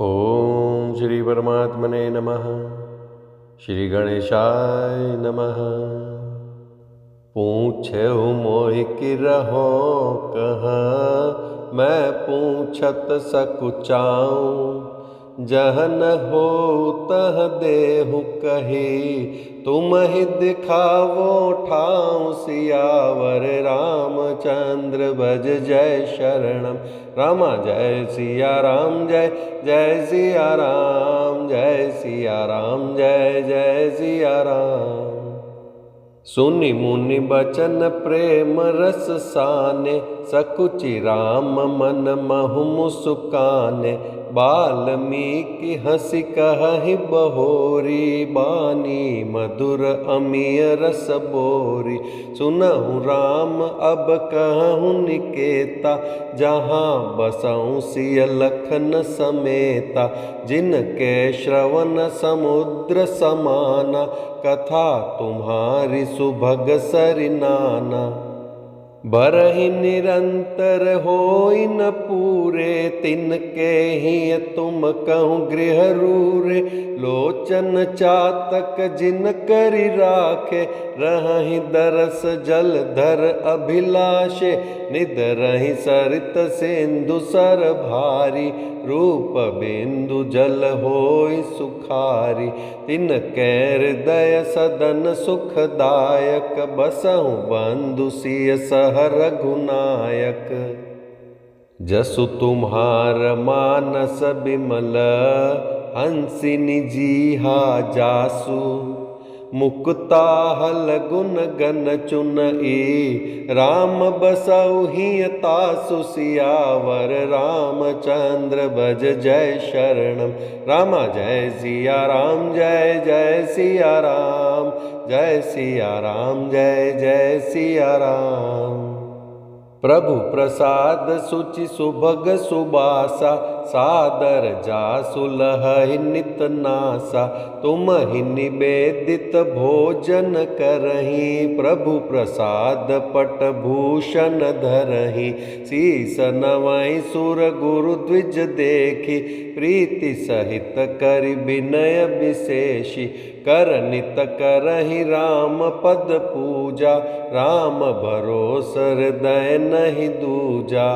ओम श्री परमात्मने नमः। श्री गणेशाय नमः। पूछहु मोहि कि रहो कहाँ, मैं पूछत सकुचाऊँ। जह न हो तह देहु कही, तुम ही दिखावो ठाऊँ। सियावर रामचंद्र भज जय शरणम। रामा जय सिया राम जय जय सिया राम, जय सिया राम जय जय सिया राम। सुनि मुनि बचन प्रेम रस साने, सकुचि राम मन महु मुस्काने। बाल्मीकि हंसि कहहि बहोरी, बानी मधुर अमिय रस बोरी। सुनहु राम अब कहूँ निकेता, जहाँ बसऊँ सिय लखन समेता। जिनके श्रवण समुद्र समाना, कथा तुम्हारी सुभग सरिनाना। बरहि निरंतर होई न पूरे, तिनके ही तुम कहूँ गृह रूरे। लोचन चातक जिन करि राखे, रहहि दरस जल धर अभिलाषे। निदरहि सरित सिंधु सर भारी, रूप बिंदु जल होई सुखारी। तिनके हृदय सदन सुखदायक, बसहु बंधु सिय सह रघुनायक। जसु तुम्हार मानस बिमल, हंसिनि जीहा जासु। मुकुता हल गुन गन चुनई, राम बसऊ हिय तासु। सियावर रामचंद्र भज जय शरणम। रामा जय सिया राम जय जय सिया राम, जय सिया राम जय जय सिया राम। प्रभु प्रसाद सुचि सुभग सुबासा, सादर जासु लहहि नित नासा। तुम ही निवेदित भोजन करहीं, प्रभु प्रसाद पट भूषण धरहीं। शीस नवहि सुर गुरु द्विज देखी, प्रीति सहित करि विनय विशेषी। करनित करहि राम पद पूजा, राम भरोस हृदय नहीं दूजा।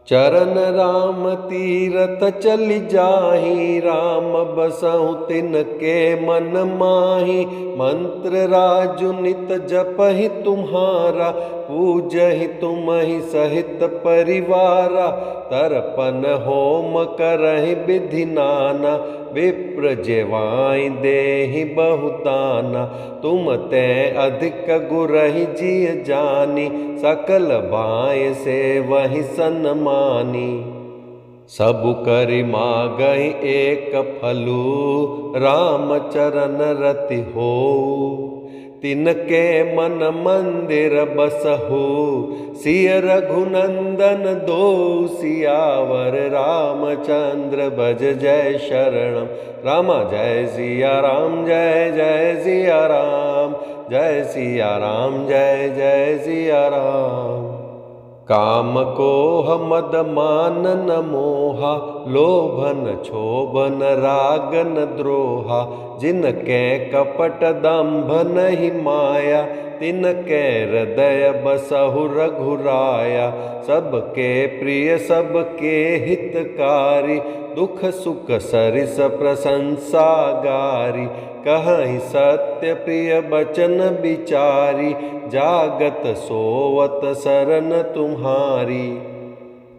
चरण राम तीरथ चलि जाहि, राम बसहु तिनके मन माहि। मंत्र राजु नित जपहि तुम्हारा, पूजहि तुम्हि सहित परिवारा। तर्पण होम करहि विधि नाना, विप्र जेवाई देहि बहुताना। तुम ते अधिक गुरहि जिय जानी, सकल बाय से वही सन्मानी। सबु करि मागहि एक फलु, राम चरण रति होऊ। तिनके मन मंदिर बसहु, सिय रघुनंदन दो। सियावर रामचंद्र भज जय शरणम। रामा जय सिया राम जय जय सिया राम, जय सिया राम जय जय सिया राम। काम कोह मद मान न मोहा, लोभन क्षोभन रागन द्रोहा। जिनके कपट दंभ नहीं माया, तिनके हृदय बसहु रघुराया। सबके प्रिय सबके हितकारी, दुख सुख सरिस प्रशंसा गारी। कहहि सत्य प्रिय बचन बिचारी, जागत सोवत सरन तुम्हारी।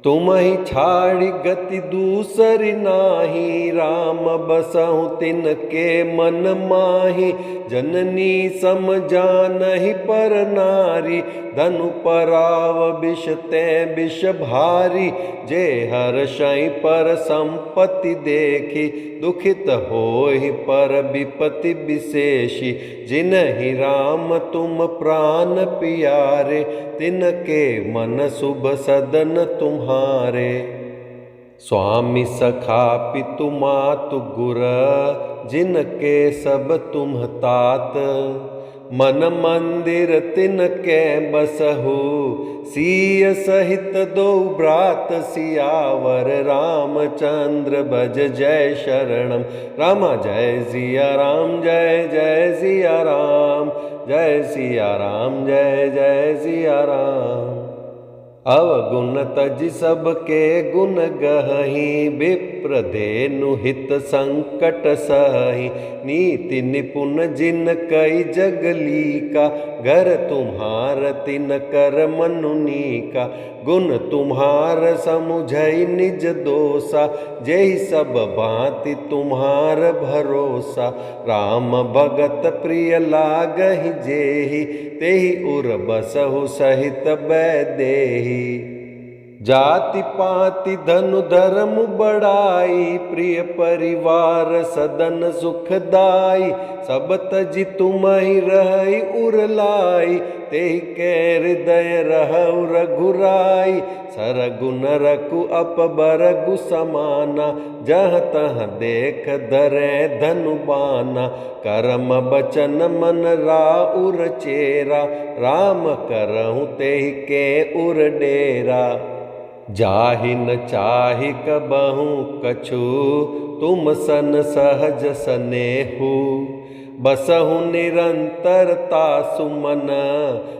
तुम ही छाड़ि गति दूसरी नाही, राम बसहु तिनके मन माहि। जननी सम जानहि पर नारी, धनु पराव विष ते विष भारी। जे हर्षहि पर संपत्ति देखी, दुखित होहि पर विपत्ति विशेषी। जिनहि राम तुम प्राण पियारे, तिनके मन शुभ सदन तुम्हारे। स्वामी सखा पितु मातु गुर, जिनके सब तुम तात। मन मंदिर तिनके बसहु, सिय सहित दो भ्रात सियावर, रामचंद्र भज जय शरणम। रामा जय सिया राम, जय जय सिया राम, जय सिया राम, जय जय सिया राम। अवगुण तज सबके गुण गहहि, विप्र धेनु हित संकट सहहि। नीति निपुण जिन कई जगली का, घर तुम्हार तिन कर मनुनी का। गुण तुम्हार समुझई निज दोषा, जेहि सब भांति तुम्हार भरोसा। राम भगत प्रिय लागहि जेहि, तेहि उर बसहु सहित बैदेहि। जाति पाति धनु धर्म बढ़ाई, प्रिय परिवार सदन सुखदाई। सब तजि तुम्हि रहई उरलाई, तेहि के हृदय रहउ रघुराई। सरगुन रघु अपबरगु समाना, जहाँ तहाँ देख धरै धनु बाना। करम बचन मन राउर चेरा, राम करहु तेहि के उर डेरा। जाहि न चाहि कबहु कछु, तुम सन सहज सनेहु। बसहु निरंतरता सुमन,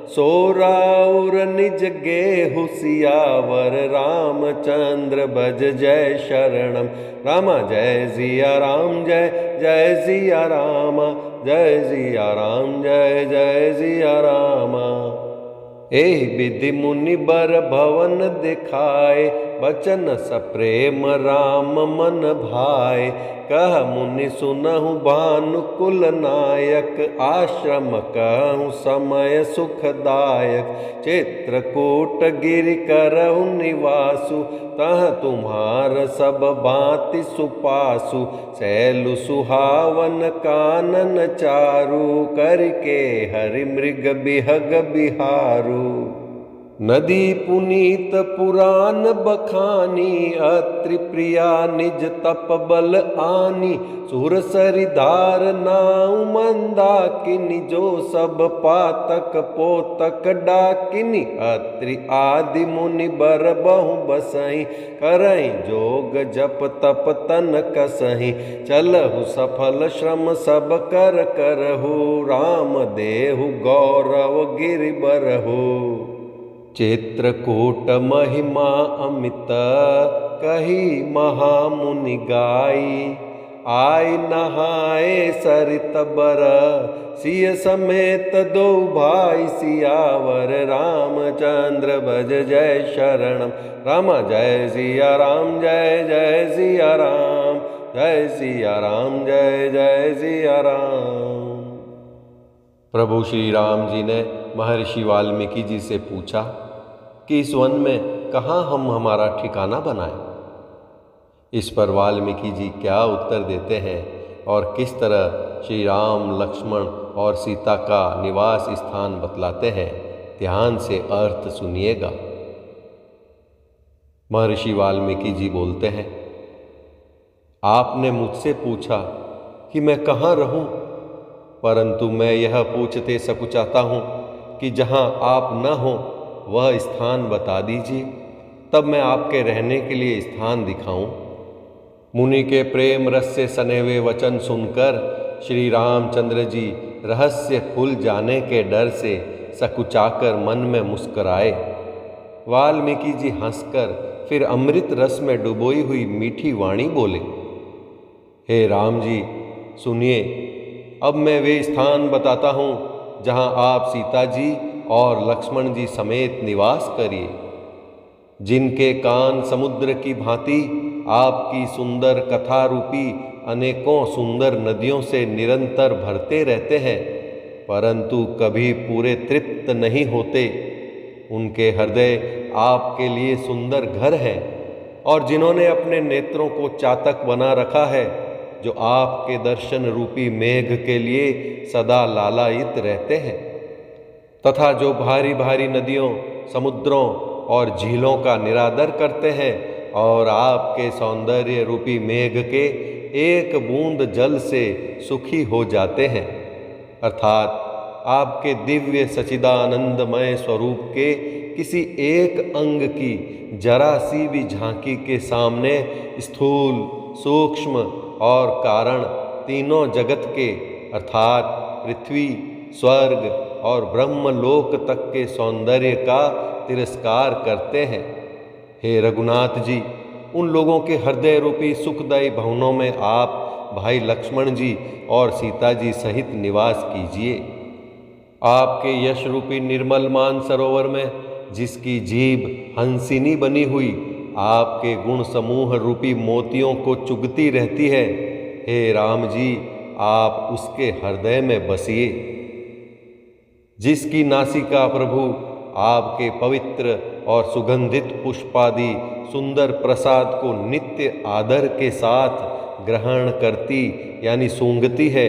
सो राउर निज गेहु। सियावर रामचंद्र भज जय शरणम। रामा जय सिया राम, जय जय सिया राम, जय सिया राम, जय जय सिया राम। एहि विधि मुनि बर भवन दिखाए, बचन सप्रेम राम मन भाए। कह मुनि सुनहु भानुकुल नायक, आश्रम कहूँ समय सुखदायक। चित्रकूट गिरि करहु निवासु, तह तुम्हार सब भांति सुपासु। सैलु सुहावन कानन चारु, करके हरि मृग बिहग बिहारू। नदी पुनीत पुराण बखानी, अत्रि प्रिया निज तप बल आनी। सुर सरिधार नाउ मंदाकिनी, जो सब पातक पोतक डाकिनी। अत्रि आदि मुनि बर बहु बसहि, करहि जोग जप तप तन कसहि। चलहु सफल श्रम सब कर करहु, राम देहु गौरव गिरि बरहु। चित्रकूट महिमा अमित, कही महामुनि गाई। आय नहाए सरित बर, सिय समेत दो भाई। सियावर रामचंद्र भज जय शरणम। रामा जय सिया राम, जय जय सिया राम, जय सिया राम, जय जय सिया राम। प्रभु श्री राम जी ने महर्षि वाल्मीकि जी से पूछा कि इस वन में कहाँ हम हमारा ठिकाना बनाएं। इस पर वाल्मीकि जी क्या उत्तर देते हैं और किस तरह श्री राम लक्ष्मण और सीता का निवास स्थान बतलाते हैं, ध्यान से अर्थ सुनिएगा। महर्षि वाल्मीकि जी बोलते हैं, आपने मुझसे पूछा कि मैं कहाँ रहूं, परंतु मैं यह पूछते सकुचाता हूँ कि जहाँ आप न हो वह स्थान बता दीजिए, तब मैं आपके रहने के लिए स्थान दिखाऊं। मुनि के प्रेम रस से सने हुए वचन सुनकर श्री रामचंद्र जी रहस्य खुल जाने के डर से सकुचाकर मन में मुस्कराए। वाल्मीकि जी हंसकर फिर अमृत रस में डुबोई हुई मीठी वाणी बोले, हे राम जी सुनिए, अब मैं वे स्थान बताता हूँ जहाँ आप सीता जी और लक्ष्मण जी समेत निवास करिए। जिनके कान समुद्र की भांति आपकी सुंदर कथा रूपी अनेकों सुंदर नदियों से निरंतर भरते रहते हैं, परंतु कभी पूरे तृप्त नहीं होते। उनके हृदय आपके लिए सुंदर घर है, और जिन्होंने अपने नेत्रों को चातक बना रखा है, जो आपके दर्शन रूपी मेघ के लिए सदा लालायित रहते हैं, तथा जो भारी भारी नदियों, समुद्रों और झीलों का निरादर करते हैं और आपके सौंदर्य रूपी मेघ के एक बूंद जल से सुखी हो जाते हैं। अर्थात आपके दिव्य सच्चिदानंदमय स्वरूप के किसी एक अंग की जरा सी भी झांकी के सामने स्थूल, सूक्ष्म और कारण तीनों जगत के अर्थात पृथ्वी, स्वर्ग और ब्रह्मलोक तक के सौंदर्य का तिरस्कार करते हैं। हे रघुनाथ जी, उन लोगों के हृदय रूपी सुखदायी भवनों में आप भाई लक्ष्मण जी और सीता जी सहित निवास कीजिए। आपके यश रूपी निर्मल मान सरोवर में जिसकी जीभ हंसिनी बनी हुई आपके गुण समूह रूपी मोतियों को चुगती रहती है, हे राम जी, आप उसके हृदय में बसिए। जिसकी नासिका प्रभु आपके पवित्र और सुगंधित पुष्पादि सुंदर प्रसाद को नित्य आदर के साथ ग्रहण करती यानी सूंघती है,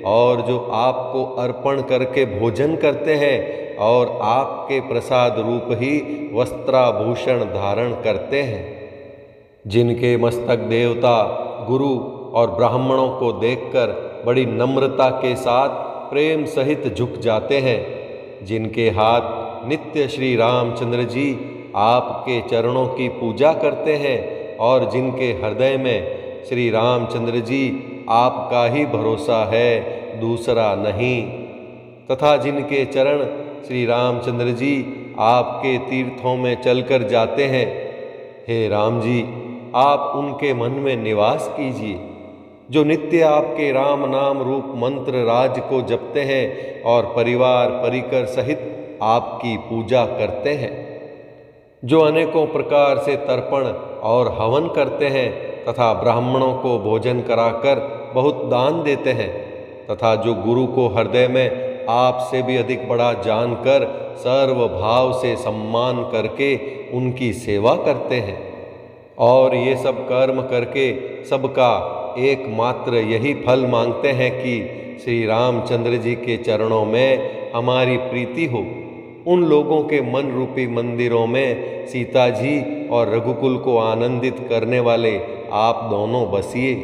और जो आपको अर्पण करके भोजन करते हैं और आपके प्रसाद रूप ही वस्त्राभूषण धारण करते हैं। जिनके मस्तक देवता, गुरु और ब्राह्मणों को देखकर बड़ी नम्रता के साथ प्रेम सहित झुक जाते हैं। जिनके हाथ नित्य श्री रामचंद्र जी आपके चरणों की पूजा करते हैं और जिनके हृदय में श्री रामचंद्र जी आपका ही भरोसा है, दूसरा नहीं, तथा जिनके चरण श्री रामचंद्र जी आपके तीर्थों में चलकर जाते हैं, हे राम जी, आप उनके मन में निवास कीजिए। जो नित्य आपके राम नाम रूप मंत्र राज को जपते हैं और परिवार परिकर सहित आपकी पूजा करते हैं। जो अनेकों प्रकार से तर्पण और हवन करते हैं तथा ब्राह्मणों को भोजन कराकर बहुत दान देते हैं, तथा जो गुरु को हृदय में आपसे भी अधिक बड़ा जानकर सर्व भाव से सम्मान करके उनकी सेवा करते हैं, और ये सब कर्म करके सबका एकमात्र यही फल मांगते हैं कि श्री रामचंद्र जी के चरणों में हमारी प्रीति हो, उन लोगों के मन रूपी मंदिरों में सीता जी और रघुकुल को आनंदित करने वाले आप दोनों बसिए।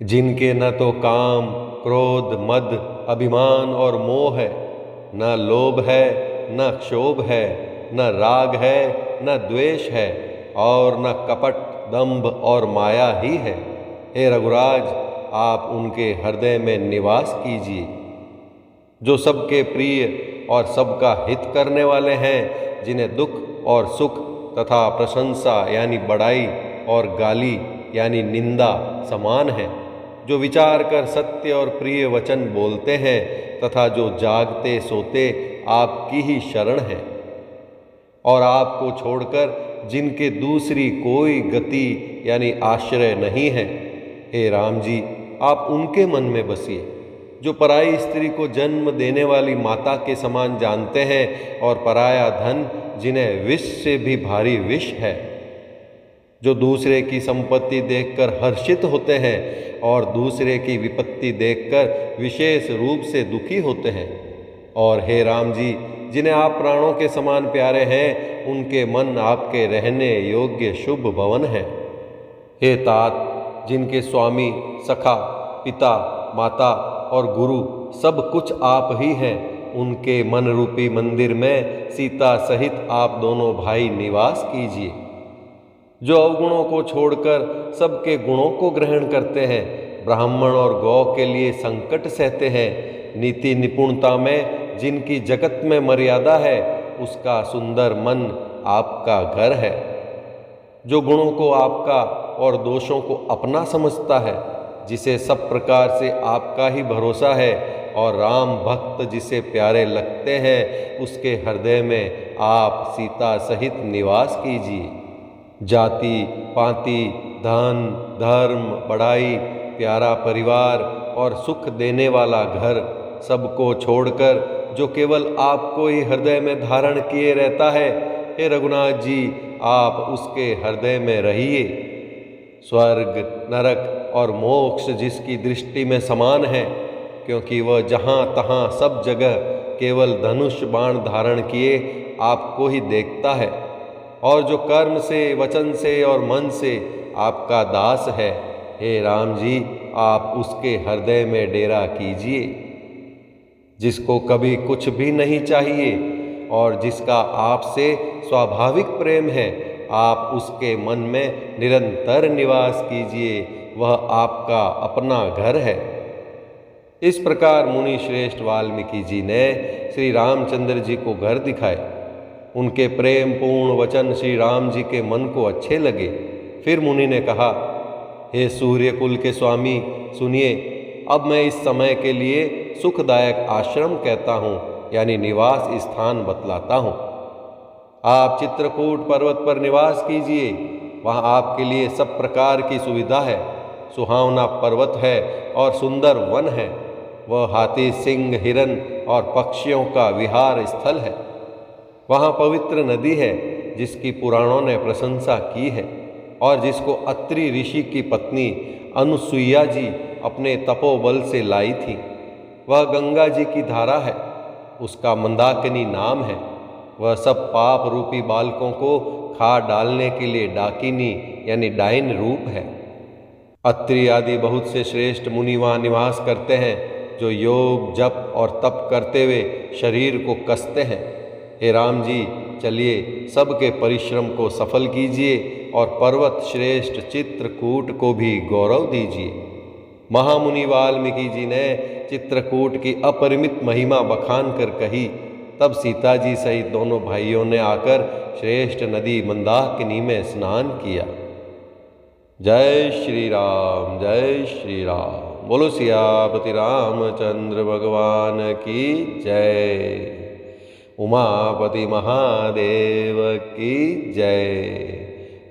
जिनके न तो काम, क्रोध, मद, अभिमान और मोह है, न लोभ है, न क्षोभ है, न राग है, न द्वेष है, और न कपट, दंभ और माया ही है। हे रघुराज, आप उनके हृदय में निवास कीजिए। जो सबके प्रिय और सबका हित करने वाले हैं, जिन्हें दुख और सुख तथा प्रशंसा यानी बड़ाई और गाली यानी निंदा समान है, जो विचार कर सत्य और प्रिय वचन बोलते हैं तथा जो जागते सोते आपकी ही शरण है, और आपको छोड़कर जिनके दूसरी कोई गति यानी आश्रय नहीं है, हे राम जी, आप उनके मन में बसिए। जो पराई स्त्री को जन्म देने वाली माता के समान जानते हैं और पराया धन जिन्हें विष से भी भारी विष है, जो दूसरे की संपत्ति देखकर हर्षित होते हैं और दूसरे की विपत्ति देखकर विशेष रूप से दुखी होते हैं, और हे राम जी, जिन्हें आप प्राणों के समान प्यारे हैं, उनके मन आपके रहने योग्य शुभ भवन है। हे तात, जिनके स्वामी, सखा, पिता, माता और गुरु सब कुछ आप ही हैं, उनके मन रूपी मंदिर में सीता सहित आप दोनों भाई निवास कीजिए। जो अवगुणों को छोड़कर सबके गुणों को ग्रहण करते हैं, ब्राह्मण और गौ के लिए संकट सहते हैं, नीति निपुणता में जिनकी जगत में मर्यादा है, उसका सुंदर मन आपका घर है। जो गुणों को आपका और दोषों को अपना समझता है, जिसे सब प्रकार से आपका ही भरोसा है, और राम भक्त जिसे प्यारे लगते हैं, उसके हृदय में आप सीता सहित निवास कीजिए। जाति, पाति, धन, धर्म, बड़ाई, प्यारा परिवार और सुख देने वाला घर सबको छोड़कर जो केवल आपको ही हृदय में धारण किए रहता है, हे रघुनाथ जी, आप उसके हृदय में रहिए। स्वर्ग, नरक और मोक्ष जिसकी दृष्टि में समान है, क्योंकि वह जहाँ तहाँ सब जगह केवल धनुष बाण धारण किए आपको ही देखता है, और जो कर्म से, वचन से और मन से आपका दास है, हे राम जी, आप उसके हृदय में डेरा कीजिए। जिसको कभी कुछ भी नहीं चाहिए और जिसका आपसे स्वाभाविक प्रेम है, आप उसके मन में निरंतर निवास कीजिए, वह आपका अपना घर है। इस प्रकार मुनि श्रेष्ठ वाल्मीकि जी ने श्री रामचंद्र जी को घर दिखाए। उनके प्रेम पूर्ण वचन श्री राम जी के मन को अच्छे लगे। फिर मुनि ने कहा, हे सूर्य कुल के स्वामी, सुनिए, अब मैं इस समय के लिए सुखदायक आश्रम कहता हूँ, यानी निवास स्थान बतलाता हूँ। आप चित्रकूट पर्वत पर निवास कीजिए, वहाँ आपके लिए सब प्रकार की सुविधा है। सुहावना पर्वत है और सुंदर वन है। वह हाथी, सिंह, हिरन और पक्षियों का विहार स्थल है। वहाँ पवित्र नदी है जिसकी पुराणों ने प्रशंसा की है और जिसको अत्रि ऋषि की पत्नी अनुसुईया जी अपने तपोबल से लाई थी। वह गंगा जी की धारा है, उसका मंदाकिनी नाम है। वह सब पाप रूपी बालकों को खा डालने के लिए डाकिनी यानी डाइन रूप है। अत्रि आदि बहुत से श्रेष्ठ मुनि वहाँ निवास करते हैं, जो योग, जप और तप करते हुए शरीर को कसते हैं। हे राम जी, चलिए सबके परिश्रम को सफल कीजिए और पर्वत श्रेष्ठ चित्रकूट को भी गौरव दीजिए। महामुनि वाल्मीकि जी ने चित्रकूट की अपरिमित महिमा बखान कर कही। तब सीता जी सहित दोनों भाइयों ने आकर श्रेष्ठ नदी मंदाकिनी में स्नान किया। जय श्री राम, जय श्री राम। बोलो सियापति रामचंद्र भगवान की जय। उमापति महादेव की जय।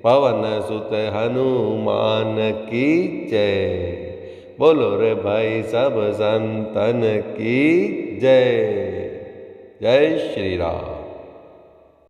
पवन सुत हनुमान की जय। बोलो रे भाई सब संतन की जय। जय श्री राम।